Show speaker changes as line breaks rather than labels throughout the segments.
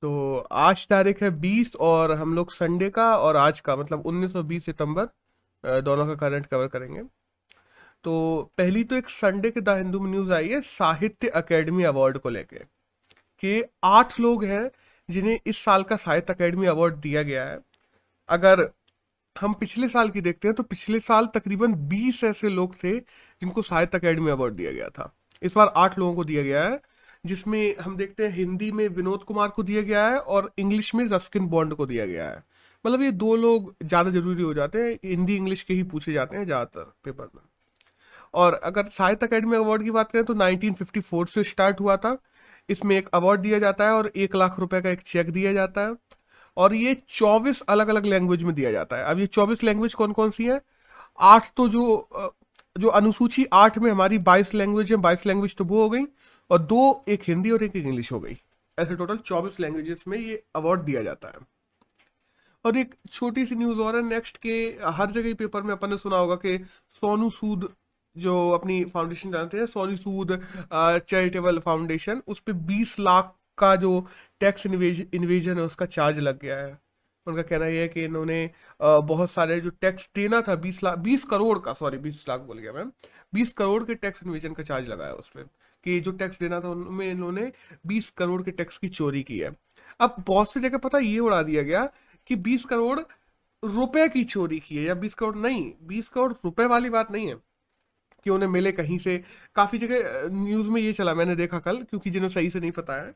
तो आज तारीख है 20 और हम लोग संडे का और आज का मतलब 19 और 20 सितंबर दोनों का करंट कवर करेंगे। तो पहली तो एक संडे के द हिंदू में न्यूज आई है साहित्य अकेडमी अवार्ड को लेके कि 8 लोग हैं जिन्हें इस साल का साहित्य अकेडमी अवार्ड दिया गया है। अगर हम पिछले साल की देखते हैं तो पिछले साल तकरीबन 20 ऐसे लोग थे जिनको साहित्य अकेडमी अवार्ड दिया गया था। इस बार 8 लोगों को दिया गया है, जिसमें हम देखते हैं हिंदी में विनोद कुमार को दिया गया है और इंग्लिश में रस्किन बॉन्ड को दिया गया है। मतलब ये दो लोग ज़्यादा जरूरी हो जाते हैं, हिंदी इंग्लिश के ही पूछे जाते हैं ज़्यादातर पेपर में। और अगर साहित्य अकेडमी अवार्ड की बात करें तो 1954 से स्टार्ट हुआ था। इसमें एक अवार्ड दिया जाता है और 1 लाख रुपए का एक चेक दिया जाता है। और ये 24 अलग अलग लैंग्वेज में दिया जाता है। अब ये 24 लैंग्वेज कौन कौन सी है? 8 तो जो अनुसूची 8 में हमारी 22 लैंग्वेज है, 22 लैंग्वेज तो वो हो गई, और दो, एक हिंदी और एक इंग्लिश हो गई। ऐसे टोटल 24 लैंग्वेजेस में ये अवार्ड दिया जाता है। और एक छोटी सी न्यूज और है नेक्स्ट के, हर जगह पेपर में अपन ने सुना होगा कि सोनू सूद जो अपनी फाउंडेशन जानते हैं, सोनू सूद चैरिटेबल फाउंडेशन, उस पे 20 लाख का जो टैक्स इन्वेजन है उसका चार्ज लग गया है। उनका कहना यह है कि इन्होंने बहुत सारे जो टैक्स देना था 20 लाख, 20 करोड़ का, सॉरी 20 लाख बोल गया मैं, 20 करोड़ के टैक्स इन्वेजन का चार्ज लगाया उसमें, कि जो टैक्स देना था उनमें इन्होंने 20 करोड़ के टैक्स की चोरी की है। अब बहुत सी जगह पता ये उड़ा दिया गया कि 20 करोड़ रुपए की चोरी की है, या 20 करोड़ नहीं, 20 करोड़ रुपए वाली बात नहीं है कि उन्हें मिले कहीं से। काफी जगह न्यूज में ये चला, मैंने देखा कल, क्योंकि जिन्हें सही से नहीं पता है,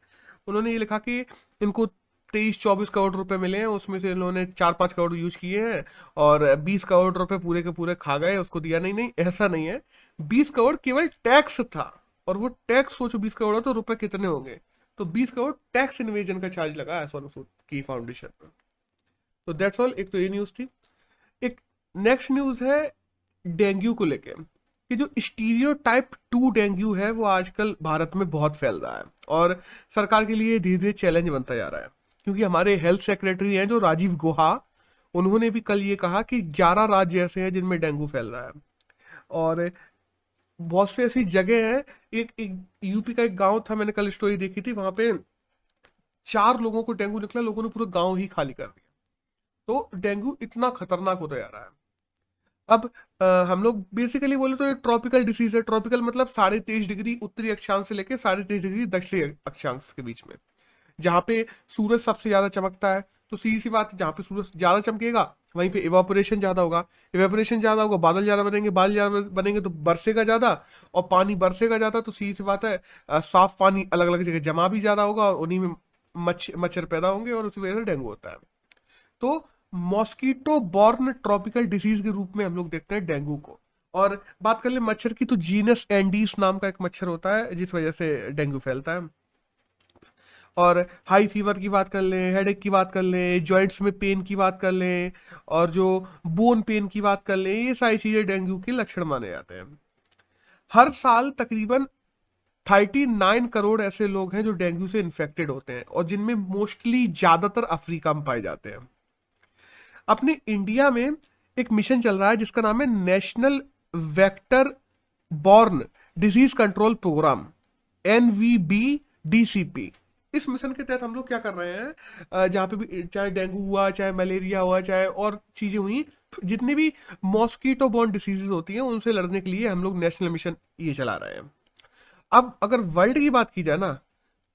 उन्होंने ये लिखा कि इनको 23-24 करोड़ रुपए मिले हैं, उसमें से इन्होंने 4-5 करोड़ यूज किए हैं और 20 करोड़ रुपए पूरे के पूरे खा गए, उसको दिया नहीं। नहीं, ऐसा नहीं है। 20 करोड़ केवल टैक्स था, और वो टैक्स सोचो 20 करोड़ तो रुपए कितने होंगे। तो 20 करोड़ टैक्स इन्वेजन का चार्ज लगा है सोनू सूद की फाउंडेशन पर। तो दैट्स ऑल। एक तो ये न्यूज थी। एक नेक्स्ट न्यूज है डेंगू को लेके, कि जो स्टीरियोटाइप 2 डेंगू है वो आजकल भारत में बहुत फैल रहा है, और सरकार के लिए धीरे धीरे चैलेंज बनता जा रहा है। क्योंकि हमारे हेल्थ सेक्रेटरी हैं जो राजीव गुहा, उन्होंने भी कल ये कहा कि 11 राज्य ऐसे हैं जिनमें डेंगू फैल रहा है। और बहुत से ऐसी जगह है, एक यूपी का एक गांव था, मैंने कल स्टोरी देखी थी, वहां पे 4 लोगों को डेंगू निकला, लोगों ने पूरा गांव ही खाली कर दिया। तो डेंगू इतना खतरनाक होता जा रहा है। अब हम लोग बेसिकली बोले तो एक ट्रॉपिकल डिसीज है। ट्रॉपिकल मतलब 23.5 डिग्री उत्तरी अक्षांश से लेके 23.5 डिग्री दक्षिणी अक्षांश के बीच में, जहाँ पे सूरज सबसे ज्यादा चमकता है। तो सीधी सी बात है, जहाँ पे सूरज ज्यादा चमकेगा वहीं पे इवापोरेशन ज्यादा होगा, इवेपोरेशन ज्यादा होगा, बादल ज्यादा बनेंगे, बादल ज्यादा बनेंगे तो बरसेगा ज्यादा, और पानी बरसेगा ज्यादा, तो सीधी सी बात है साफ पानी अलग अलग जगह जमा भी ज्यादा होगा, और उन्हीं में मच्छर पैदा होंगे, और उसी वजह से डेंगू होता है। तो मॉस्कीटो बॉर्न ट्रॉपिकल डिसीज के रूप में हम लोग देखते हैं डेंगू को। और बात कर ले मच्छर की, तो जीनस एंडीस नाम का एक मच्छर होता है जिस वजह से डेंगू फैलता है। और हाई फीवर की बात कर लें, हेडेक की बात कर लें, जॉइंट्स में पेन की बात कर लें, और जो बोन पेन की बात कर लें, ये सारी चीजें डेंगू के लक्षण माने जाते हैं। हर साल तकरीबन 39 करोड़ ऐसे लोग हैं जो डेंगू से इन्फेक्टेड होते हैं, और जिनमें मोस्टली ज्यादातर अफ्रीका में पाए जाते हैं। अपने इंडिया में एक मिशन चल रहा है जिसका नाम है national vector borne disease control programme, NVBDCP। इस मिशन के तहत हम लोग क्या कर रहे हैं, जहाँ पे भी चाहे डेंगू हुआ, चाहे मलेरिया हुआ, चाहे और चीजें हुई, जितनी भी मॉस्कीटो बॉर्न डिसीजेज होती हैं उनसे लड़ने के लिए हम लोग नेशनल मिशन ये चला रहे हैं। अब अगर वर्ल्ड की बात की जाए ना,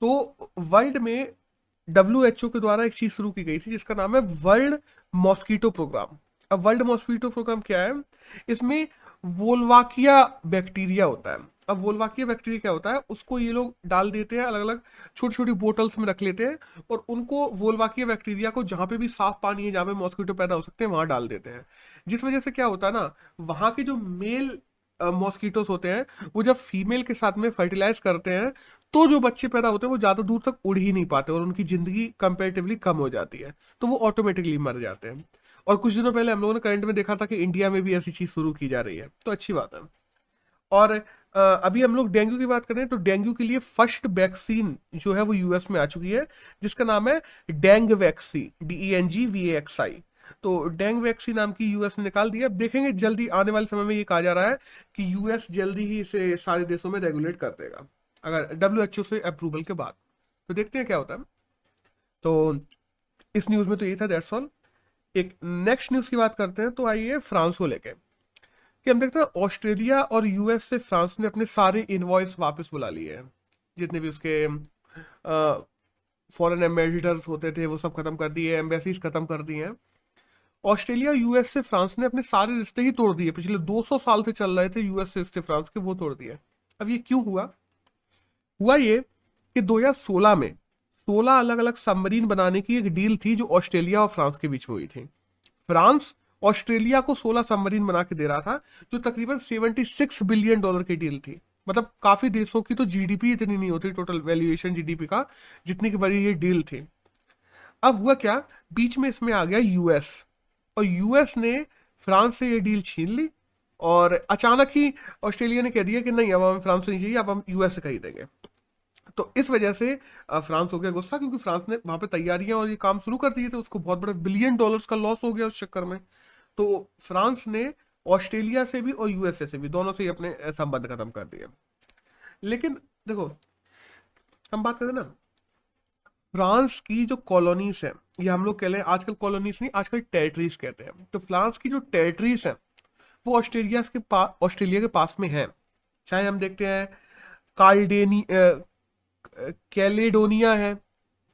तो वर्ल्ड में WHO के द्वारा एक चीज शुरू की गई थी जिसका नाम है वर्ल्ड मॉस्कीटो प्रोग्राम। अब वर्ल्ड मॉस्कीटो प्रोग्राम क्या है? इसमें वोल्वाकिया बैक्टीरिया होता है। अब वोल्वाकिया बैक्टीरिया क्या होता है, उसको ये लोग डाल देते हैं, अलग अलग छोटी छोटी बोतल्स में रख लेते हैं, और उनको वोल्वाकिया बैक्टीरिया को जहां पे भी साफ पानी है, जहां पे मॉस्कीटो पैदा हो सकते हैं, वहां डाल देते हैं। जिस वजह से क्या होता है ना, वहां के जो मेल मॉस्कीटोस होते हैं वो जब फीमेल के साथ में फर्टिलाइज करते हैं, तो जो बच्चे पैदा होते हैं वो ज्यादा दूर तक उड़ ही नहीं पाते, और उनकी जिंदगी कंपेरेटिवली कम हो जाती है, तो वो ऑटोमेटिकली मर जाते हैं। और कुछ दिनों पहले हम लोगों ने करंट में देखा था कि इंडिया में भी ऐसी चीज शुरू की जा रही है, तो अच्छी बात है। और अभी हम लोग डेंगू की बात करें तो डेंगू के लिए फर्स्ट वैक्सीन जो है वो यूएस में आ चुकी है, जिसका नाम है डेंग वैक्सी, DENGVAXI। तो डेंग वैक्सी नाम की यूएस ने निकाल दिया। अब देखेंगे जल्दी आने वाले समय में, ये कहा जा रहा है कि यूएस जल्दी ही इसे सारे देशों में रेगुलेट कर देगा, अगर WHO से अप्रूवल के बाद। तो देखते हैं क्या होता है। तो इस न्यूज में तो ये था, दैट्स ऑल। एक नेक्स्ट न्यूज की बात करते हैं, तो आइए फ्रांस को लेके, कि हम देखते हैं ऑस्ट्रेलिया और यूएस से फ्रांस ने अपने सारे इनवॉइस वापस बुला लिए हैं। जितने भी उसके फॉरेन एम्बेसडर्स होते थे वो सब खत्म कर दिए, एम्बेसीज खत्म कर दिए हैं। ऑस्ट्रेलिया यूएस से फ्रांस ने अपने सारे रिश्ते ही तोड़ दिए, पिछले 200 साल से चल रहे थे यूएस से रिश्ते फ्रांस के, वो तोड़ दिए। अब ये क्यों हुआ? हुआ ये कि 2016 में 16 अलग अलग सबमरीन बनाने की एक डील थी जो ऑस्ट्रेलिया और फ्रांस के बीच में हुई थी। फ्रांस ऑस्ट्रेलिया को 16 सबमरीन बना के दे रहा था, जो तकरीबन $76 बिलियन की डील थी। मतलब काफी देशों की तो जीडीपी इतनी नहीं होती, टोटल वैल्यूएशन जीडीपी का, जितनी की बड़ी ये डील थी। अब हुआ क्या, बीच में इसमें आ गया यूएस, और यूएस ने फ्रांस से ये डील छीन ली, और अचानक ही ऑस्ट्रेलिया ने कह दिया कि नहीं, अब हमें फ्रांस से नहीं चाहिए, अब हम यूएस से खरीदेंगे। तो इस वजह से फ्रांस हो गया गुस्सा, क्योंकि फ्रांस ने वहां पे तैयारियां और ये काम शुरू कर दिए थे, उसको बहुत बड़ा $1 बिलियन का लॉस हो गया उस चक्कर में। तो फ्रांस ने ऑस्ट्रेलिया से भी और यूएसए से भी, दोनों से ही अपने संबंध खत्म कर दिए। लेकिन देखो, हम बात करें ना, फ्रांस की जो कॉलोनीज है, ये हम लोग कह लें आजकल कॉलोनीज नहीं, आजकल टेरिटरीज कहते हैं। तो फ्रांस की जो टेरिटरीज है वो ऑस्ट्रेलिया के पास में है। चाहे हम देखते हैं कालडेनी कैलेडोनिया है,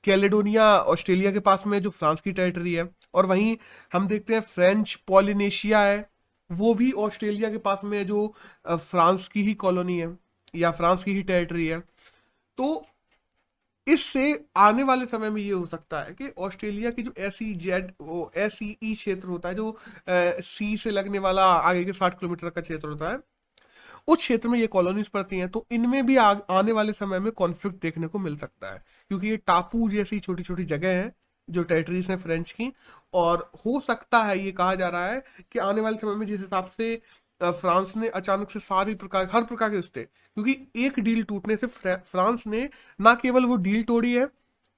कैलेडोनिया ऑस्ट्रेलिया के पास में है, जो फ्रांस की टेरिटरी है। और वहीं हम देखते हैं फ्रेंच पॉलिनेशिया है, वो भी ऑस्ट्रेलिया के पास में है, जो फ्रांस की ही कॉलोनी है या फ्रांस की ही टेरिटरी है। तो इससे आने वाले समय में ये हो सकता है कि ऑस्ट्रेलिया की जो SEZ क्षेत्र होता है, जो सी से लगने वाला आगे के 60 किलोमीटर का क्षेत्र होता है, उस क्षेत्र में ये कॉलोनीज पड़ती हैं। तो इनमें भी आने वाले समय में कॉन्फ्लिक्ट देखने को मिल सकता है, क्योंकि ये टापू जैसी छोटी छोटी जगह हैं जो टेरिटरीज हैं फ्रेंच की। और हो सकता है, ये कहा जा रहा है कि आने वाले समय में जिस हिसाब से फ्रांस ने अचानक से हर प्रकार के रिश्ते, क्योंकि एक डील टूटने से फ्रांस ने ना केवल वो डील तोड़ी है,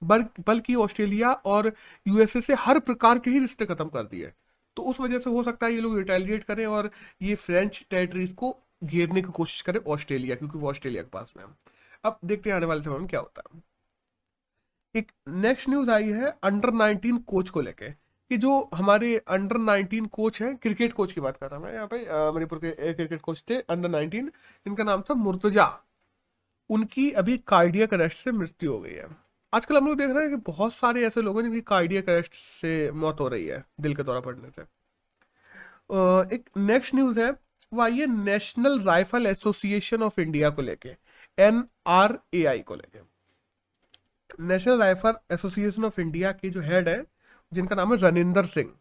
बल्कि ऑस्ट्रेलिया और यूएसए से हर प्रकार के ही रिश्ते खत्म कर दिए। तो उस वजह से हो सकता है ये लोग रिटेलिएट करें और ये फ्रेंच टेरिटरीज को घेरने की कोशिश करे ऑस्ट्रेलिया, क्योंकि वो ऑस्ट्रेलिया के पास में है। अब देखते हैं आने वाले समय में क्या होता है। एक नेक्स्ट न्यूज आई है अंडर 19 कोच को लेके, कि जो हमारे अंडर 19 कोच हैं, क्रिकेट कोच की बात कर रहा हूं मैं यहाँ पे, मणिपुर के एक क्रिकेट कोच थे अंडर 19, इनका नाम था मुर्तजा। उनकी अभी कार्डियक अरेस्ट से मृत्यु हो गई है। आजकल हम लोग देख रहे हैं कि बहुत सारे ऐसे लोग हैं जिनकी कार्डियक अरेस्ट से मौत हो रही है, दिल के दौरा पड़ने से। एक नेक्स्ट न्यूज है, वो आई है national rifle association of India को लेके, NRAI को लेके। National rifle association of India के जो हेड है, जिनका नाम है रनिंदर सिंह,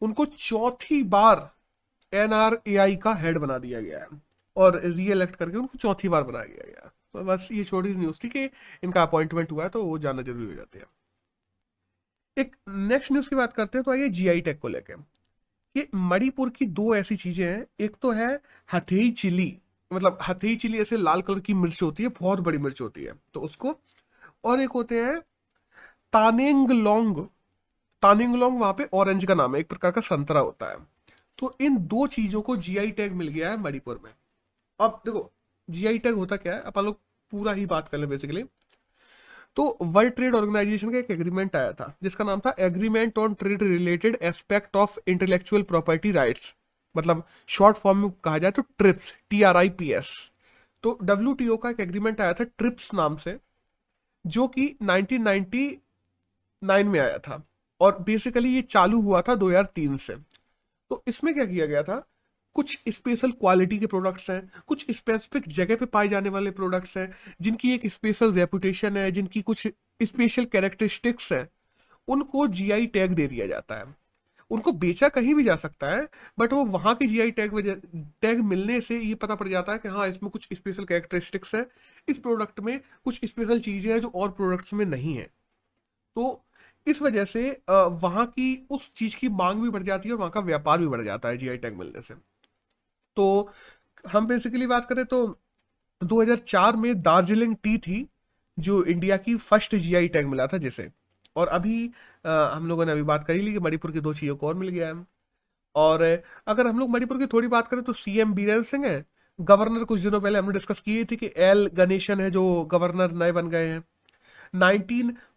उनको चौथी बार NRAI का हेड बना दिया गया है, और रीइलेक्ट करके उनको चौथी बार बनाया गया। तो बस ये छोटी सी न्यूज थी कि इनका अपॉइंटमेंट हुआ है, तो वो जानना जरूरी हो जाती है। एक नेक्स्ट न्यूज की बात करते हैं, तो आइए GI टैग को लेके। ये मणिपुर की दो ऐसी चीजें हैं, एक तो है हथेई चिली, मतलब हथेई चिली ऐसे लाल कलर की मिर्च होती है, बहुत बड़ी मिर्च होती है, तो उसको। और एक होते हैं तानेंगलोंग। तानेंगलोंग वहां पे ऑरेंज का नाम है, एक प्रकार का संतरा होता है। तो इन दो चीजों को GI टैग मिल गया है मणिपुर में। अब देखो GI टैग होता क्या है, अपन लोग पूरा ही बात कर ले बेसिकली। तो वर्ल्ड ट्रेड ऑर्गेनाइजेशन का एक एग्रीमेंट आया था, जिसका नाम था agreement on trade related aspect of intellectual property rights, मतलब शॉर्ट फॉर्म में कहा जाए तो ट्रिप्स, TRIPS। तो WTO का एक एग्रीमेंट आया था ट्रिप्स नाम से, जो कि 1999 में आया था, और बेसिकली ये चालू हुआ था 2003 से। तो इसमें क्या किया गया था, कुछ स्पेशल क्वालिटी के प्रोडक्ट्स हैं, कुछ स्पेसिफिक जगह पे पाए जाने वाले प्रोडक्ट्स हैं, जिनकी एक स्पेशल रेपुटेशन है, जिनकी कुछ स्पेशल कैरेक्टरिस्टिक्स हैं, उनको GI टैग दे दिया जाता है। उनको बेचा कहीं भी जा सकता है, बट वो वहां के GI टैग मिलने से ये पता पड़ जाता है कि हाँ, इसमें कुछ स्पेशल कैरेक्टरिस्टिक्स है, इस प्रोडक्ट में कुछ स्पेशल चीजें हैं जो और प्रोडक्ट्स में नहीं है। तो इस वजह से वहां की उस चीज की मांग भी बढ़ जाती है और वहां का व्यापार भी बढ़ जाता है GI टैग मिलने से। तो हम बेसिकली बात करें तो 2004 में दार्जिलिंग टी थी जो इंडिया की फर्स्ट GI टैग मिला था जिसे। और अभी हम लोगों ने अभी बात करी ली कि मणिपुर की दो चीजों को और मिल गया है। और अगर हम लोग मणिपुर की थोड़ी बात करें तो CM बीरेन सिंह है, गवर्नर कुछ दिनों पहले हमने डिस्कस की थी कि L गणेशन है जो गवर्नर नए बन गए हैं।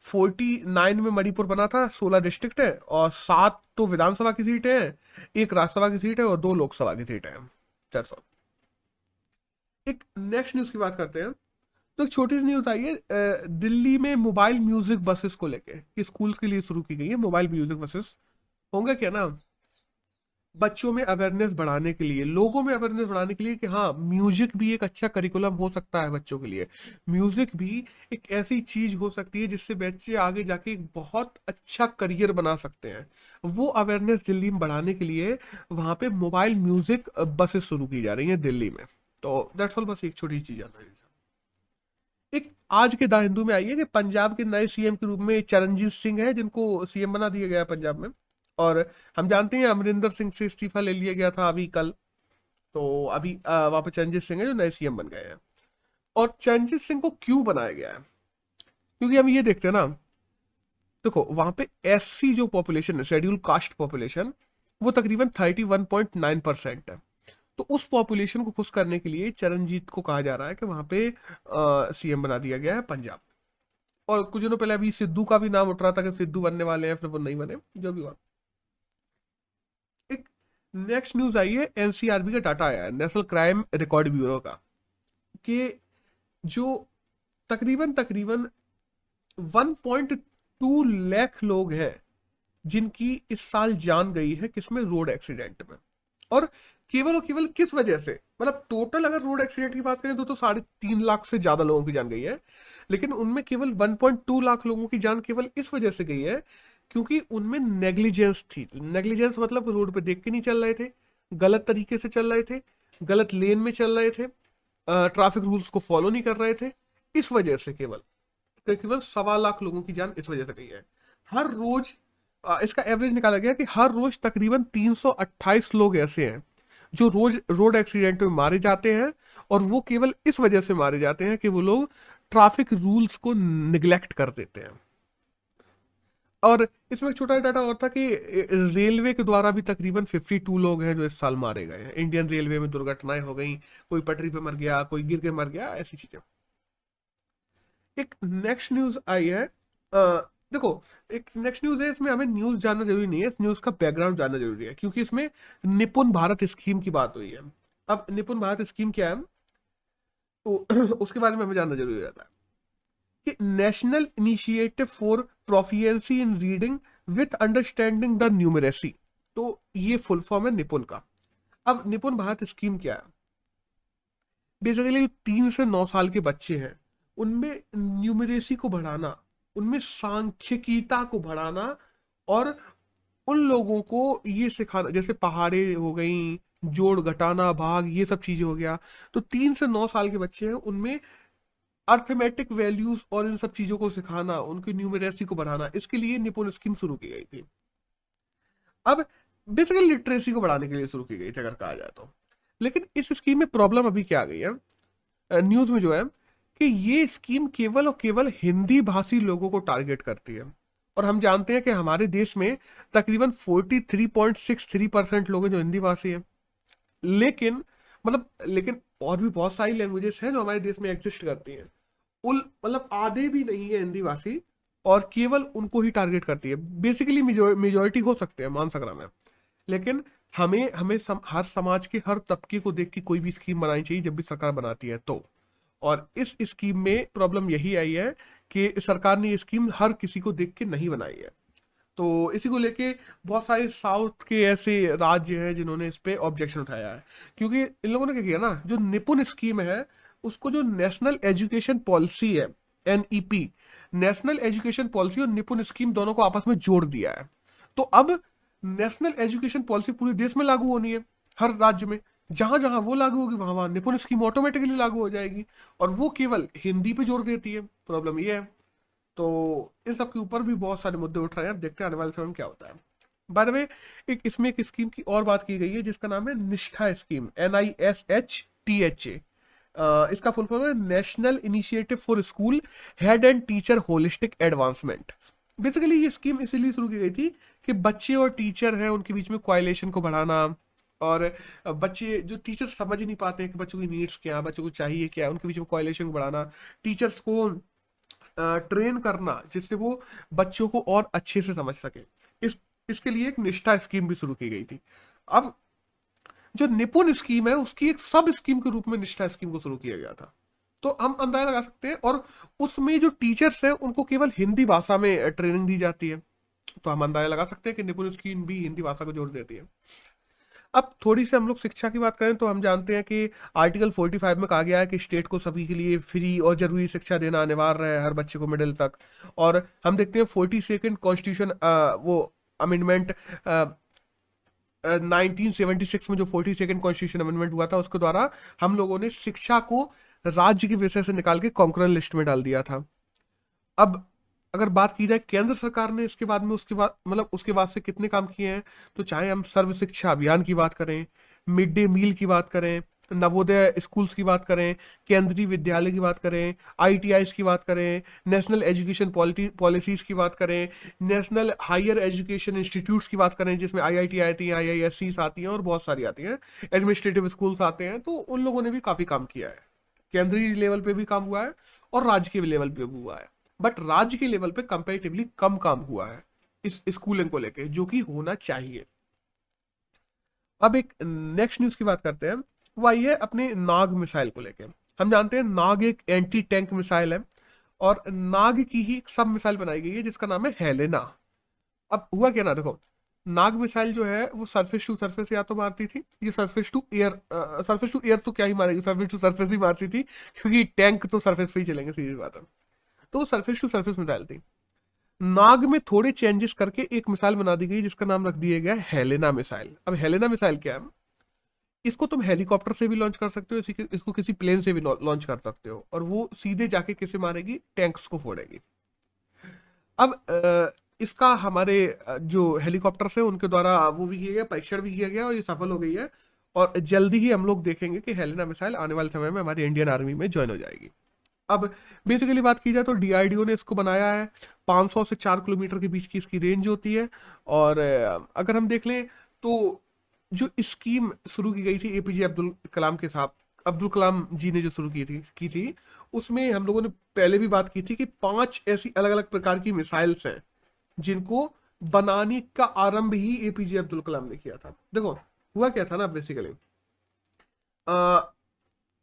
49 में मणिपुर बना था, 16 डिस्ट्रिक्ट है और 7 तो विधानसभा की सीट है, एक राज्यसभा की सीट है और 2 लोकसभा की सीट है। That's all। एक नेक्स्ट न्यूज की बात करते हैं। तो एक छोटी सी न्यूज आई है, दिल्ली में मोबाइल म्यूजिक बसेस को लेके कि स्कूल्स के लिए शुरू की गई है मोबाइल म्यूजिक बसेस। होंगे क्या ना, बच्चों में अवेयरनेस बढ़ाने के लिए, लोगों में अवेयरनेस बढ़ाने के लिए कि हाँ म्यूजिक भी एक अच्छा करिकुलम हो सकता है बच्चों के लिए। म्यूजिक भी एक ऐसी चीज हो सकती है जिससे बच्चे आगे जाके एक बहुत अच्छा करियर बना सकते हैं। वो अवेयरनेस दिल्ली में बढ़ाने के लिए वहां पे मोबाइल म्यूजिक बसेस शुरू की जा रही हैं दिल्ली में। तो दैट्स ऑल, बस एक छोटी चीज जानना है। एक आज के द हिंदू में आई है कि पंजाब के नए सीएम के रूप में चरणजीत सिंह है, जिनको सीएम बना दिया गया है पंजाब में। और हम जानते हैं अमरिंदर सिंह से इस्तीफा ले लिया गया था अभी कल। तो अभी वहां पे चरणजीत सिंह है जो नए सीएम बन गए हैं। और चरणजीत सिंह को क्यों बनाया गया है, क्योंकि हम ये देखते हैं ना, देखो वहां पे एससी जो पॉपुलेशन है, शेड्यूल कास्ट पॉपुलेशन, वो तकरीबन 31.9% है। तो उस पॉपुलेशन को खुश करने के लिए चरणजीत को कहा जा रहा है कि वहां पे सीएम बना दिया गया है पंजाब। और कुछ दिनों पहले अभी सिद्धू का भी नाम उठ रहा था कि सिद्धू बनने वाले हैं, फिर वो नहीं बने, जो भी हुआ। एक नेक्स्ट न्यूज आई है, एनसीआरबी का डाटा आया है, नेशनल क्राइम रिकॉर्ड ब्यूरो का, कि जो तकरीबन तकरीबन 1.2 लाख लोग हैं जिनकी इस साल जान गई है किसमें, रोड एक्सीडेंट में। और केवल किस वजह से, मतलब टोटल अगर रोड एक्सीडेंट की बात करें तो 3.5 लाख से ज्यादा लोगों की जान गई है, लेकिन उनमें केवल 1.2 लाख लोगों की जान केवल इस वजह से गई है क्योंकि उनमें नेग्लिजेंस थी। नेग्लिजेंस मतलब रोड पे देख के नहीं चल रहे थे, गलत तरीके से चल रहे थे, गलत लेन में चल रहे थे, ट्रैफिक रूल्स को फॉलो नहीं कर रहे थे। इस वजह से केवल तकरीबन 1.25 लाख लोगों की जान इस वजह से गई है। हर रोज इसका एवरेज निकाला गया कि हर रोज तकरीबन 328 लोग ऐसे हैं जो रोज रोड एक्सीडेंट में मारे जाते हैं, और वो केवल इस वजह से मारे जाते हैं कि वो लोग ट्रैफिक रूल्स को निग्लेक्ट कर देते हैं। और इसमें एक छोटा डाटा और था कि रेलवे के द्वारा भी तकरीबन 52 लोग हैं जो इस साल मारे गए हैं। इंडियन रेलवे में दुर्घटनाएं हो गई, कोई पटरी पे मर गया, कोई गिर के मर गया, ऐसी चीजें। एक नेक्स्ट न्यूज आई है, देखो एक नेक्स्ट न्यूज है, इसमें हमें न्यूज जानना जरूरी नहीं है, इस न्यूज का बैकग्राउंड जानना जरूरी है क्योंकि इसमें निपुण भारत स्कीम की बात हुई है। अब निपुण भारत स्कीम क्या है तो उसके बारे में हमें जानना जरूरी रहता है कि national initiative for proficiency in reading with understanding the numeracy. तो ये फुल फॉर्म है निपुण का। अब निपुण भारत स्कीम क्या है, बेसिकली 3 से 9 साल के बच्चे हैं उनमें न्यूमरेसी को बढ़ाना, उनमें सांख्यिकीता को बढ़ाना, और उन लोगों को ये सिखाना, जैसे पहाड़े हो गई, जोड़ घटाना भाग, ये सब चीजें हो गया। तो 3 से 9 साल के बच्चे हैं उनमें अर्थमेटिक वैल्यूज और इन सब चीजों को सिखाना, उनकी न्यूमरेसी को बढ़ाना, इसके लिए निपुण स्कीम शुरू की गई थी। अब बेसिकली लिटरेसी को बढ़ाने के लिए शुरू की गई थी अगर कहा जाए तो। लेकिन इस स्कीम में प्रॉब्लम अभी क्या आ गई है न्यूज में जो है, कि ये स्कीम केवल और केवल हिंदी भाषी लोगों को टारगेट करती है। और हम जानते हैं कि हमारे देश में तकरीबन 43.63% लोग हैं जो हिंदी भाषी हैं। लेकिन और भी बहुत सारी लैंग्वेजेस हैं जो हमारे देश में एग्जिस्ट करती हैं, उन मतलब आधे भी नहीं है हिंदी भाषी, और केवल उनको ही टारगेट करती है। बेसिकली मेजोरिटी हो सकते हैं, मान सक रहा मैं, लेकिन हमें हमें हर समाज के हर तबके को देख के कोई भी स्कीम बनानी चाहिए जब भी सरकार बनाती है तो। और इस स्कीम में प्रॉब्लम यही आई है कि सरकार ने ये स्कीम हर किसी को देख के नहीं बनाई है। तो इसी को लेके बहुत सारे साउथ के ऐसे राज्य हैं जिन्होंने इस पे ऑब्जेक्शन उठाया है, क्योंकि इन लोगों ने क्या किया ना, जो निपुण स्कीम है उसको जो नेशनल एजुकेशन पॉलिसी है, एनईपी, नेशनल एजुकेशन पॉलिसी और निपुण स्कीम दोनों को आपस में जोड़ दिया है। तो अब नेशनल एजुकेशन पॉलिसी पूरे देश में लागू होनी है, हर राज्य में, जहां जहां वो लागू होगी वहां वहां निपुण स्कीम ऑटोमेटिकली लागू हो जाएगी, और वो केवल हिंदी पे जोर देती है। प्रॉब्लम ये है। तो इन सब के ऊपर भी बहुत सारे मुद्दे उठ रहे हैं, देखते हैं आने वाले समय में क्या होता है। बाय द वे, इसमें एक स्कीम की और बात की गई है जिसका नाम है निष्ठा स्कीम, NISHTHA। इसका फुल फॉर्म है national initiative for school head and teacher holistic advancement. Basically ये स्कीम इसीलिए शुरू की गई थी कि बच्चे और टीचर हैं उनके बीच में कोऑर्डिनेशन को बढ़ाना, और बच्चे जो टीचर समझ ही नहीं पाते हैं कि बच्चों की नीड्स क्या है, बच्चों को चाहिए क्या है, उनके बीच में कोऑर्डिनेशन को बढ़ाना, टीचर्स को ट्रेन करना जिससे वो बच्चों को और अच्छे से समझ सके। इस इसके लिए एक निष्ठा स्कीम भी शुरू की गई थी। अब जो निपुण स्कीम है उसकी एक सब स्कीम के रूप में निष्ठा स्कीम को शुरू किया गया था। तो हम अंदाजा लगा सकते हैं, और उसमें जो टीचर्स हैं उनको केवल हिंदी भाषा में ट्रेनिंग दी जाती है। तो हम अंदाजा लगा सकते हैं कि निपुण स्कीम भी हिंदी भाषा को जोड़ देती है। अब थोड़ी सी हम लोग शिक्षा की बात करें तो हम जानते हैं कि आर्टिकल 45 में कहा गया है कि स्टेट को सभी के लिए फ्री और जरूरी शिक्षा देना अनिवार्य है, हर बच्चे को मिडिल तक। और हम देखते हैं 42nd कॉन्स्टिट्यूशन, वो अमेंडमेंट 1976 में जो 42nd कॉन्स्टिट्यूशन अमेंडमेंट हुआ था उसके द्वारा हम लोगों ने शिक्षा को राज्य के विषय से निकाल के कॉन्करेंट लिस्ट में डाल दिया था। अब अगर बात की जाए केंद्र सरकार ने इसके बाद में, उसके बाद मतलब उसके बाद से कितने काम किए हैं, तो चाहे हम सर्व शिक्षा अभियान की बात करें, मिड डे मील की बात करें, नवोदय स्कूल्स की बात करें, केंद्रीय विद्यालय की बात करें, आईटीआईस की बात करें, नेशनल एजुकेशन पॉलिसीज की बात करें, नेशनल हायर एजुकेशन इंस्टीट्यूट्स की बात करें जिसमें आईआईटी आती है, आईआईएससी आती हैं और बहुत सारी आती हैं, एडमिनिस्ट्रेटिव स्कूल्स आते हैं, तो उन लोगों ने भी काफी काम किया है। केंद्रीय लेवल पे भी काम हुआ है और राज्य के लेवल पे भी हुआ है, बट राज्य के लेवल पे कंपैरेटिवली कम काम हुआ है इस स्कूलिंग को लेके, जो कि होना चाहिए। अब एक नेक्स्ट न्यूज की बात करते हैं, वो आई है अपने नाग मिसाइल को लेके। हम जानते हैं नाग एक एंटी टैंक मिसाइल है, और नाग की ही एक सब मिसाइल बनाई गई है जिसका नाम है हेलेना। अब हुआ क्या ना, देखो, नाग मिसाइल जो है वो सरफेस टू सरफेस या तो मारती थी, ये surface to air, surface to air तो क्या ही मारेगी, सरफेस टू सरफेस ही मारती थी, क्योंकि टैंक तो सरफेस पे ही चलेंगे, सीधी बात है। तो वो सरफेस टू सरफेस मिसाइल थी। नाग में थोड़े चेंजेस करके एक मिसाइल बना दी गई जिसका नाम रख दिया गया हेलेना मिसाइल। अब हेलेना मिसाइल क्या है, इसको तुम हेलीकॉप्टर से भी लॉन्च कर सकते हो, इसको किसी प्लेन से भी लॉन्च कर सकते हो, और वो सीधे जाके किसे मारेगी, टैंक्स को फोड़ेगी। अब इसका हमारे जो हेलीकॉप्टर है उनके द्वारा वो भी किया गया, परीक्षण भी किया गया और ये सफल हो गई है, और जल्दी ही हम लोग देखेंगे कि हेलेना मिसाइल आने वाले समय में हमारी इंडियन आर्मी में ज्वाइन हो जाएगी। अब बेसिकली बात की जाए तो डीआरडीओ ने इसको बनाया है, 500 से 4 किलोमीटर के बीच की इसकी रेंज होती है। और अगर हम देख लें तो जो स्कीम शुरू की गई थी एपीजे अब्दुल कलाम के साथ, अब्दुल कलाम जी ने जो शुरू की थी उसमें हम लोगों ने पहले भी बात की थी कि 5 ऐसी अलग अलग प्रकार की मिसाइल्स हैं जिनको बनाने का आरंभ ही एपीजे अब्दुल कलाम ने किया था। देखो हुआ क्या था ना, बेसिकली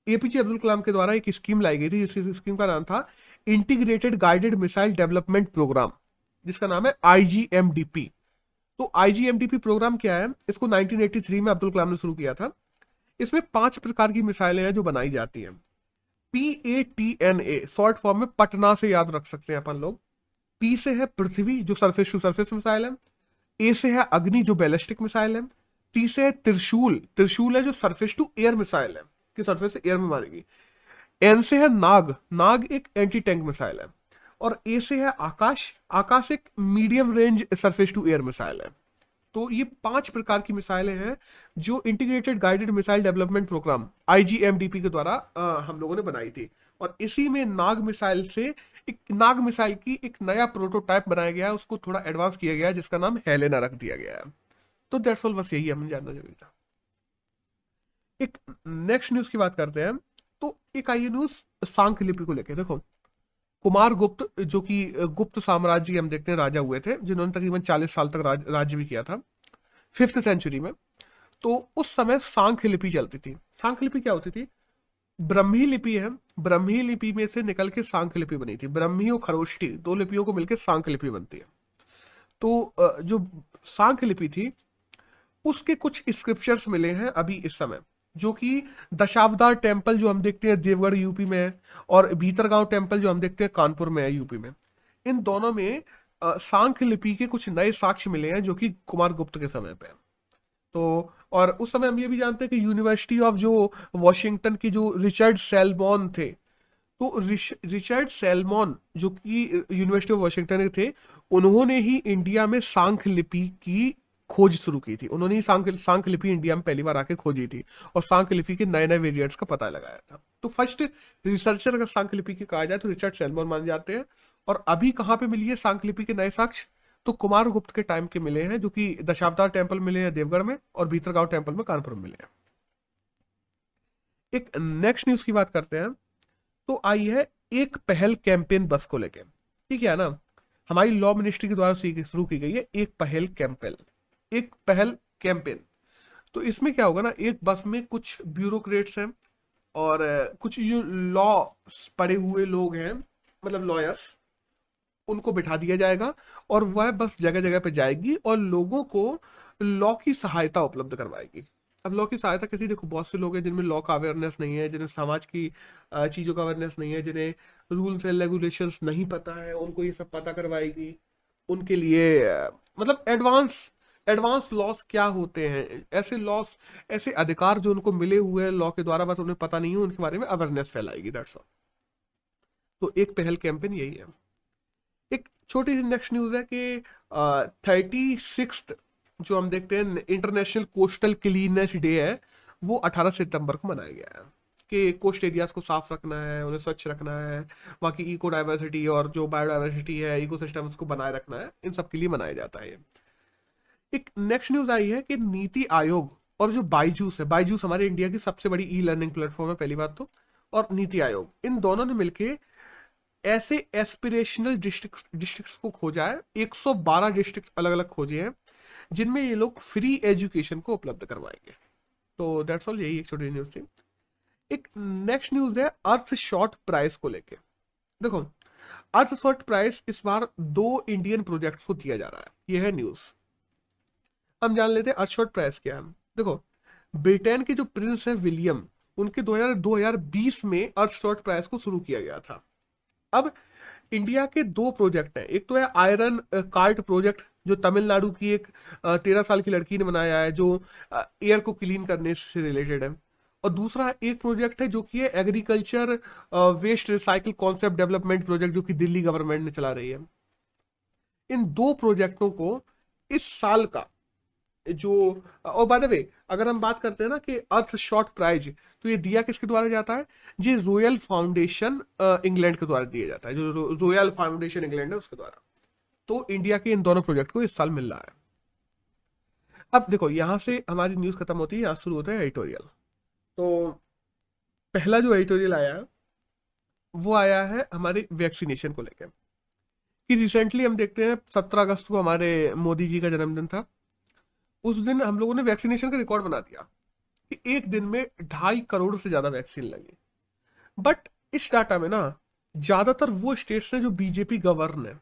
एपीजे अब्दुल कलाम के द्वारा एक स्कीम लाई गई थी, जिस स्कीम का नाम था integrated guided missile development programme, जिसका नाम है आईजीएमडीपी। तो आईजीएमडीपी प्रोग्राम क्या है, इसको 1983 में अब्दुल कलाम ने शुरू किया था। इसमें 5 प्रकार की मिसाइलें हैं जो बनाई जाती हैं। PATNA शॉर्ट फॉर्म में पटना से याद रख सकते हैं अपन लोग। P से है पृथ्वी जो सरफेस टू सरफेस मिसाइल है। A से है अग्नि जो बैलिस्टिक मिसाइल है। T से है त्रिशूल, त्रिशूल है जो सरफेस टू एयर मिसाइल है कि सरफेस से एयर में मारेगी। N से है नाग, नाग एक एंटी टैंक मिसाइल है। और A से है आकाश, आकाश एक medium range surface to air missile है। तो ये 5 प्रकार की मिसाइलें हैं जो integrated guided missile development programme IGMDP के द्वारा हम लोगों ने बनाई थी। और इसी में नाग मिसाइल से एक नाग मिसाइल की एक नया प्रोटोटाइप बनाया गया है, उसको थोड़ा एडवांस किया गया है जिसका नाम हेलेना रख दिया गया है। तो दैट्स ऑल, बस यही हमें जानना जरूरी था। एक नेक्स्ट न्यूज की बात करते हैं, तो एक आई न्यूज सांख्य लिपि को लेकर। देखो कुमार गुप्त जो कि गुप्त साम्राज्य के हम देखते हैं राजा हुए थे, जिन्होंने तकरीबन 40 साल तक राज्य भी किया था 5th सेंचुरी में। तो उस समय सांख्य लिपि चलती थी। सांख्य लिपि क्या होती थी, ब्रह्मी लिपि है, ब्रह्मी लिपि में से निकल के सांख्य लिपि बनी थी। ब्रह्मी और खरोष्टी 2 लिपियों को मिलकर सांख्य लिपि बनती है। तो जो सांख्य लिपि थी उसके कुछ स्क्रिप्चर्स मिले हैं अभी इस समय, जो कि दशावतार टेम्पल जो हम देखते हैं देवगढ़ यूपी में है, और भीतरगांव टेम्पल जो हम देखते हैं कानपुर में है यूपी में। इन दोनों में सांख्य लिपि के कुछ नए साक्ष्य मिले हैं जो कि कुमार गुप्त के समय पे। तो और उस समय हम ये भी जानते हैं कि यूनिवर्सिटी ऑफ जो वॉशिंगटन की जो रिचर्ड सैलमॉन थे, तो रिचर्ड सैलमॉन जो कि यूनिवर्सिटी ऑफ वॉशिंगटन के थे, उन्होंने ही इंडिया में सांख्य लिपि की खोज शुरू की थी। उन्होंने ही सांख्य लिपि इंडिया में पहली बार आके खोजी थी और सांख्य लिपि के नए नए वेरिएंट्स का पता लगाया था। तो फर्स्ट रिसर्चर अगर सांख्य लिपि की कहा जाए तो रिचर्ड सैलमॉन माने जाते हैं। और अभी कहाँ पे मिली है सांख्य लिपि के नए साक्ष्य, तो कुमार गुप्त के टाइम के मिले हैं, जो कि दशावतार टेम्पल मिले हैं देवगढ़ में और भीतरगांव टेम्पल में कानपुर में मिले हैं। एक नेक्स्ट न्यूज की बात करते हैं, तो आई है एक पहल कैंपेन बस को लेके, ठीक है ना, हमारी लॉ मिनिस्ट्री के द्वारा शुरू की गई है एक पहल कैंपेन, एक पहल कैंपेन। तो इसमें क्या होगा ना, एक बस में कुछ ब्यूरोक्रेट्स हैं और कुछ जो लॉ पढ़े हुए लोग हैं, मतलब लॉयर्स, उनको बिठा दिया जाएगा और वह बस जगह जगह पे जाएगी और लोगों को लॉ की सहायता उपलब्ध करवाएगी। अब लॉ की सहायता कैसी, देखो बहुत से लोग हैं जिनमें लॉ का अवेयरनेस नहीं है, जिन्हें समाज की चीज़ों का अवेयरनेस नहीं है, जिन्हें रूल्स एंड रेगुलेशंस नहीं पता है, उनको ये सब पता करवाएगी। उनके लिए मतलब एडवांस एडवांस लॉस क्या होते हैं, ऐसे लॉस, ऐसे अधिकार जो उनको मिले हुए हैं लॉ के द्वारा, बस उन्हें पता नहीं है, उनके बारे में अवेयरनेस फैलाएगी, दैट्स ऑल। तो एक पहल कैंपेन यही है। एक छोटी सी नेक्स्ट न्यूज है कि 36 जो हम देखते हैं इंटरनेशनल कोस्टल क्लीननेस डे है, वो 18 सितंबर को मनाया गया है कि कोस्ट एरियाज को साफ रखना है, उन्हें स्वच्छ रखना है, वहाँ की इको डाइवर्सिटी और जो बायोडाइवर्सिटी है, इकोसिस्टम्स को बनाए रखना है, इन सब के लिए मनाया जाता है। एक नेक्स्ट न्यूज आई है कि नीति आयोग और जो बाईजूस है, बाईजूस हमारे इंडिया की सबसे बड़ी ई लर्निंग प्लेटफॉर्म है पहली बात तो, और नीति आयोग, इन दोनों ने मिलके ऐसे एस्पिरेशनल डिस्ट्रिक्ट्स को खोजा है, 112 डिस्ट्रिक्ट अलग अलग खोजे हैं जिनमें ये लोग फ्री एजुकेशन को उपलब्ध करवाएंगे। तो दैट्स ऑल, यही एक छोटी न्यूज थी। एक नेक्स्ट न्यूज है अर्थ शॉट प्राइज को लेके। देखो, अर्थ शॉट प्राइज इस बार 2 इंडियन प्रोजेक्ट्स को दिया जा रहा है, ये है न्यूज। हम जान लेते हैं अर्थ शॉट प्राइज क्या है। देखो, ब्रिटेन के जो प्रिंस हैं विलियम, उनके 2020 में अर्थ शॉट प्राइज को शुरू किया गया था। अब इंडिया के 2 प्रोजेक्ट हैं, एक तो है आयरन कार्ट प्रोजेक्ट जो तमिलनाडु की एक 13 साल की लड़की ने बनाया है, जो एयर को क्लीन करने से रिलेटेड है, और दूसरा एक प्रोजेक्ट है जो कि है agriculture waste recycle concept development project, जो कि दिल्ली गवर्नमेंट ने चला रही है। इन 2 प्रोजेक्टों को इस साल का जो, और बाय द वे अगर हम बात करते हैं ना कि अर्थ शॉट प्राइज, तो ये दिया किसके द्वारा जाता है, ये रॉयल फाउंडेशन इंग्लैंड के द्वारा दिया जाता है, जो रॉयल फाउंडेशन इंग्लैंड है उसके द्वारा। तो इंडिया के इन दोनों प्रोजेक्ट को इस साल मिल रहा है। अब देखो, यहां से हमारी न्यूज खत्म होती है, यहां शुरू होता है एडिटोरियल। तो पहला जो एडिटोरियल आया है वो आया है हमारे वैक्सीनेशन को लेकर, कि रिसेंटली हम देखते हैं 17 अगस्त को हमारे मोदी जी का जन्मदिन था। उस दिन हम लोगों ने वैक्सीनेशन का रिकॉर्ड बना दिया कि एक दिन में 2.5 करोड़ से ज्यादा वैक्सीन लगी। बट इस डाटा में ना ज्यादातर वो स्टेट्स हैं जो बीजेपी गवर्न है,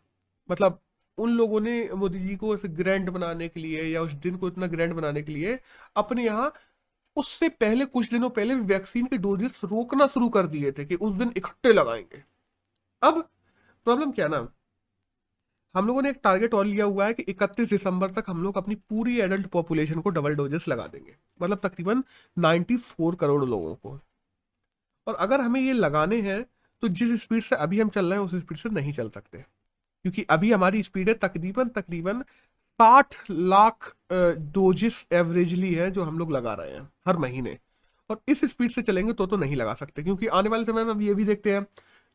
मतलब उन लोगों ने मोदी जी को ऐसे ग्रैंड बनाने के लिए या उस दिन को इतना ग्रैंड बनाने के लिए अपने यहाँ उससे पहले कुछ दिनों पहले वैक्सीन के डोजेस रोकना शुरू कर दिए थे कि उस दिन इकट्ठे लगाएंगे। अब प्रॉब्लम क्या ना, हम लोगों ने एक टारगेट और लिया हुआ है कि 31 दिसंबर तक हम लोग अपनी पूरी एडल्ट पॉपुलेशन को डबल डोजेस लगा देंगे, मतलब तकरीबन 94 करोड़ लोगों को। और अगर हमें ये लगाने हैं तो जिस स्पीड से अभी हम चल रहे हैं उस स्पीड से नहीं चल सकते, क्योंकि अभी हमारी स्पीड है तकरीबन तकरीबन 60 लाख डोजेस एवरेजली है जो हम लोग लगा रहे हैं हर महीने। और इस स्पीड से चलेंगे तो नहीं लगा सकते, क्योंकि आने वाले समय में हम ये भी देखते हैं,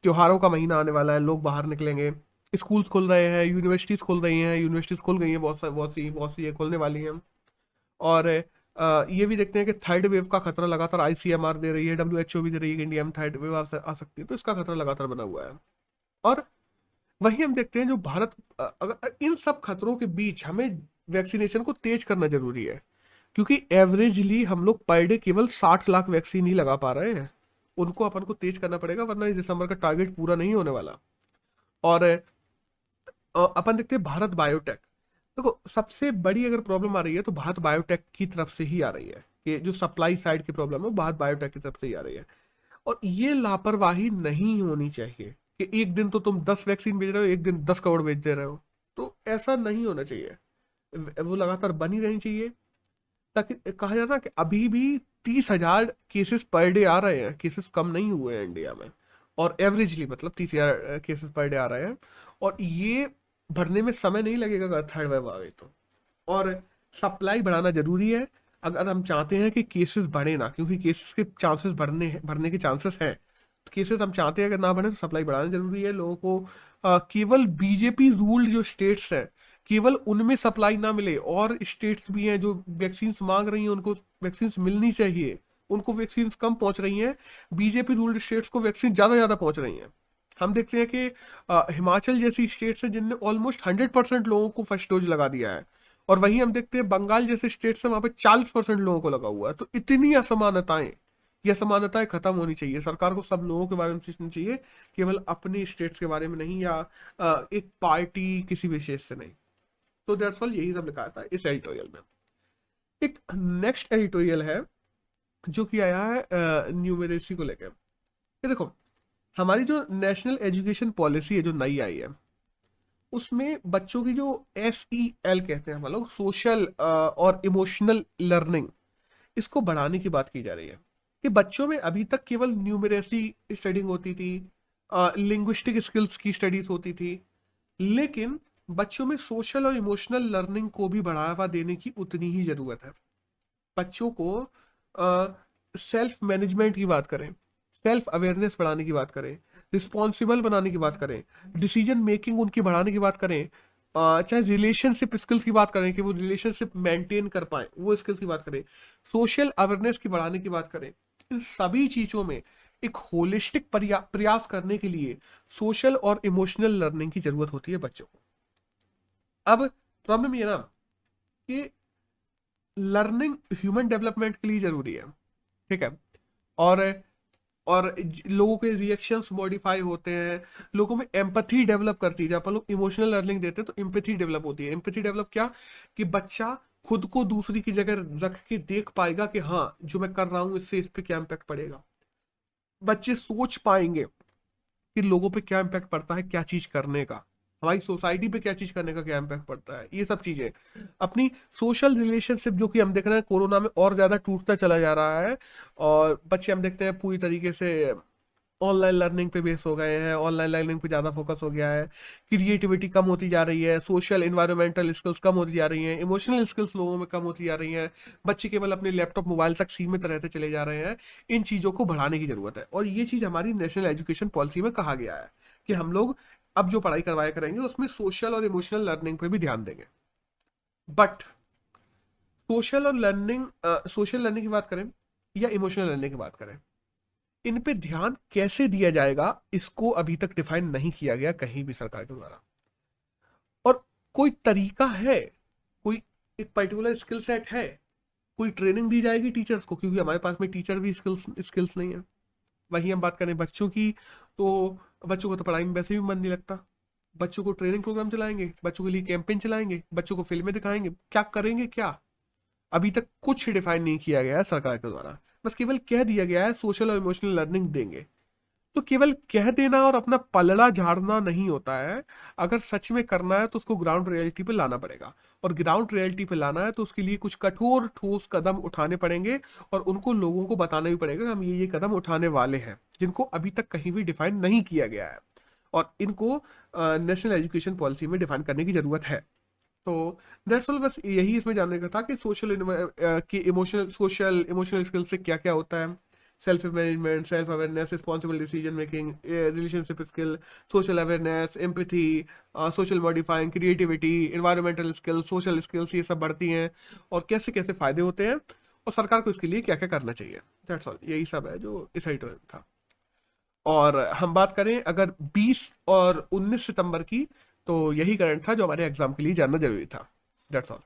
त्योहारों का महीना आने वाला है, लोग बाहर निकलेंगे, स्कूल्स खुल रहे हैं, यूनिवर्सिटीज खुल रही हैं, यूनिवर्सिटीज खुल गई हैं, बहुत सी ये खुलने वाली हैं। और ये भी देखते हैं कि थर्ड वेव का खतरा लगातार आईसीएमआर दे रही है, WHO भी दे रही है कि इंडिया में थर्ड वेव आ सकती है, तो इसका खतरा लगातार बना हुआ है। और वहीं हम देखते हैं जो भारत, अगर इन सब खतरों के बीच हमें वैक्सीनेशन को तेज करना जरूरी है, क्योंकि एवरेजली हम लोग पर डे केवल 60 लाख वैक्सीन ही लगा पा रहे हैं, उनको अपन को तेज करना पड़ेगा, वरना इस दिसंबर का टारगेट पूरा नहीं होने वाला। और अपन देखते हैं भारत बायोटेक। देखो, सबसे बड़ी अगर प्रॉब्लम आ रही है तो भारत बायोटेक की तरफ से ही आ रही है, कि जो सप्लाई साइड की प्रॉब्लम है वो भारत बायोटेक की तरफ से ही आ रही है। और ये लापरवाही नहीं होनी चाहिए कि एक दिन तो तुम 10 वैक्सीन भेज रहे हो, एक दिन 10 करोड़ भेज दे रहे हो, तो ऐसा नहीं होना चाहिए, वो लगातार बनी रहनी चाहिए। ताकि कहा जाए ना कि अभी भी 30,000 केसेस पर डे आ रहे हैं, केसेस कम नहीं हुए हैं इंडिया में, और एवरेजली मतलब 30,000 केसेस पर डे आ रहे हैं, और ये भरने में समय नहीं लगेगा अगर थर्ड वेव आ गई तो। और सप्लाई बढ़ाना जरूरी है अगर हम चाहते हैं कि केसेस बढ़े ना, क्योंकि केसेस के चांसेस बढ़ने के चांसेस हैं, तो केसेस हम चाहते हैं अगर ना बढ़े तो सप्लाई बढ़ाना जरूरी है लोगों को। केवल बीजेपी रूल्ड जो स्टेट्स हैं केवल उनमें सप्लाई ना मिले, और स्टेट्स भी हैं जो वैक्सीन मांग रही हैं उनको वैक्सीन मिलनी चाहिए, उनको वैक्सीन कम पहुंच रही हैं, बीजेपी रूल्ड स्टेट्स को वैक्सीन ज्यादा पहुंच रही हैं। हम देखते हैं कि हिमाचल जैसी स्टेट्स है जिनने ऑलमोस्ट 100% लोगों को फर्स्ट डोज लगा दिया है, और वहीं हम देखते हैं बंगाल जैसे स्टेट्स है वहां पे 40% लोगों को लगा हुआ है। तो इतनी असमानताएं, ये असमानताएं खत्म होनी चाहिए। सरकार को सब लोगों के बारे में सोचना चाहिए, केवल अपने स्टेट्स के बारे में नहीं, या एक पार्टी किसी विशेष से नहीं। तो दैट्स ऑल, यही सब लिखा था इस एडिटोरियल में। एक नेक्स्ट एडिटोरियल है जो कि आया है न्यूमेरेसी को लेकर। ये देखो, हमारी जो नेशनल एजुकेशन पॉलिसी है जो नई आई है, उसमें बच्चों की जो SEL कहते हैं हम लोग, सोशल और इमोशनल लर्निंग, इसको बढ़ाने की बात की जा रही है। कि बच्चों में अभी तक केवल न्यूमेरेसी स्टडिंग होती थी, लिंग्विस्टिक स्किल्स की स्टडीज होती थी, लेकिन बच्चों में सोशल और इमोशनल लर्निंग को भी बढ़ावा देने की उतनी ही जरूरत है। बच्चों को सेल्फ मैनेजमेंट की बात करें, सेल्फ अवेयरनेस बढ़ाने की बात करें, रिस्पॉन्सिबल बनाने की बात करें, डिसीजन मेकिंग उनकी बढ़ाने की बात करें, चाहे रिलेशनशिप स्किल्स की बात करें कि वो रिलेशनशिप मेंटेन कर पाए, वो स्किल्स की बात करें, सोशल अवेयरनेस की बढ़ाने की बात करें, इन सभी चीजों में एक होलिस्टिक प्रयास करने के लिए सोशल और इमोशनल लर्निंग की जरूरत होती है बच्चों को। अब प्रॉब्लम ये ना कि लर्निंग ह्यूमन डेवलपमेंट के लिए जरूरी है, ठीक है, और लोगों के रिएक्शंस मॉडिफाई होते हैं, लोगों में एम्पैथी डेवलप करती है। जब अपन लोग इमोशनल लर्निंग देते हैं तो एम्पैथी डेवलप होती है। एम्पैथी डेवलप क्या, कि बच्चा खुद को दूसरी की जगह रख के देख पाएगा कि हाँ जो मैं कर रहा हूं इससे इस पे क्या इम्पैक्ट पड़ेगा। बच्चे सोच पाएंगे कि लोगों पे क्या इम्पैक्ट पड़ता है, क्या चीज करने का, हमारी सोसाइटी पे क्या चीज करने का क्या इम्पैक्ट पड़ता है। ये सब चीजें अपनी सोशल रिलेशनशिप जो कि हम देख रहे हैं कोरोना में और ज्यादा टूटता चला जा रहा है, और बच्चे हम देखते हैं पूरी तरीके से ऑनलाइन लर्निंग पे बेस हो गए हैं, ऑनलाइन लर्निंग पे ज्यादा फोकस हो गया है, क्रिएटिविटी कम होती जा रही है, सोशल एनवायरमेंटल स्किल्स कम होती जा रही हैं, इमोशनल स्किल्स लोगों में कम होती जा रही हैं, बच्चे केवल अपने लैपटॉप मोबाइल तक सीमित रहते चले जा रहे हैं। इन चीजों को बढ़ाने की जरूरत है, और ये चीज हमारी नेशनल एजुकेशन पॉलिसी में कहा गया है कि हम लोग अब जो पढ़ाई करवाया करेंगे उसमें सोशल और इमोशनल लर्निंग पे भी ध्यान देंगे। बट सोशल लर्निंग की बात करें या इमोशनल लर्निंग की बात करें, इन पे ध्यान कैसे दिया जाएगा इसको अभी तक डिफाइन नहीं किया गया कहीं भी सरकार के द्वारा। और कोई तरीका है, कोई एक पर्टिकुलर स्किल सेट है, कोई ट्रेनिंग दी जाएगी टीचर्स को, क्योंकि हमारे पास में टीचर भी स्किल्स नहीं है। वहीं हम बात करें बच्चों की, तो बच्चों को तो पढ़ाई में वैसे भी मन नहीं लगता। बच्चों को ट्रेनिंग प्रोग्राम चलाएंगे, बच्चों के लिए कैंपेन चलाएंगे, बच्चों को फिल्में दिखाएंगे, क्या करेंगे क्या, अभी तक कुछ डिफाइन नहीं किया गया है सरकार के द्वारा। बस केवल कह दिया गया है सोशल और इमोशनल लर्निंग देंगे। तो केवल कह देना और अपना पलड़ा झाड़ना नहीं होता है। अगर सच में करना है तो उसको ग्राउंड रियलिटी पे लाना पड़ेगा, और ग्राउंड रियलिटी पे लाना है तो उसके लिए कुछ कठोर ठोस कदम उठाने पड़ेंगे, और उनको लोगों को बताना भी पड़ेगा कि हम ये कदम उठाने वाले हैं जिनको अभी तक कहीं भी डिफाइन नहीं किया गया है, और इनको नेशनल एजुकेशन पॉलिसी में डिफाइन करने की जरूरत है। तो दैट्स ऑल, बस यही इसमें जानने का था कि सोशल इमोशनल स्किल से क्या क्या होता है। Self management, self awareness, responsible decision making, relationship skill, social awareness, empathy, social modifying, creativity, environmental skills, social skills, ये सब बढ़ती हैं, और कैसे कैसे फायदे होते हैं, और सरकार को इसके लिए क्या क्या करना चाहिए। दैट्स ऑल, यही सब है जो इस एडिटोरियल में था। और हम बात करें अगर 20 और 19 सितंबर की, तो यही करंट था जो हमारे एग्जाम के लिए जानना जरूरी था। That's all.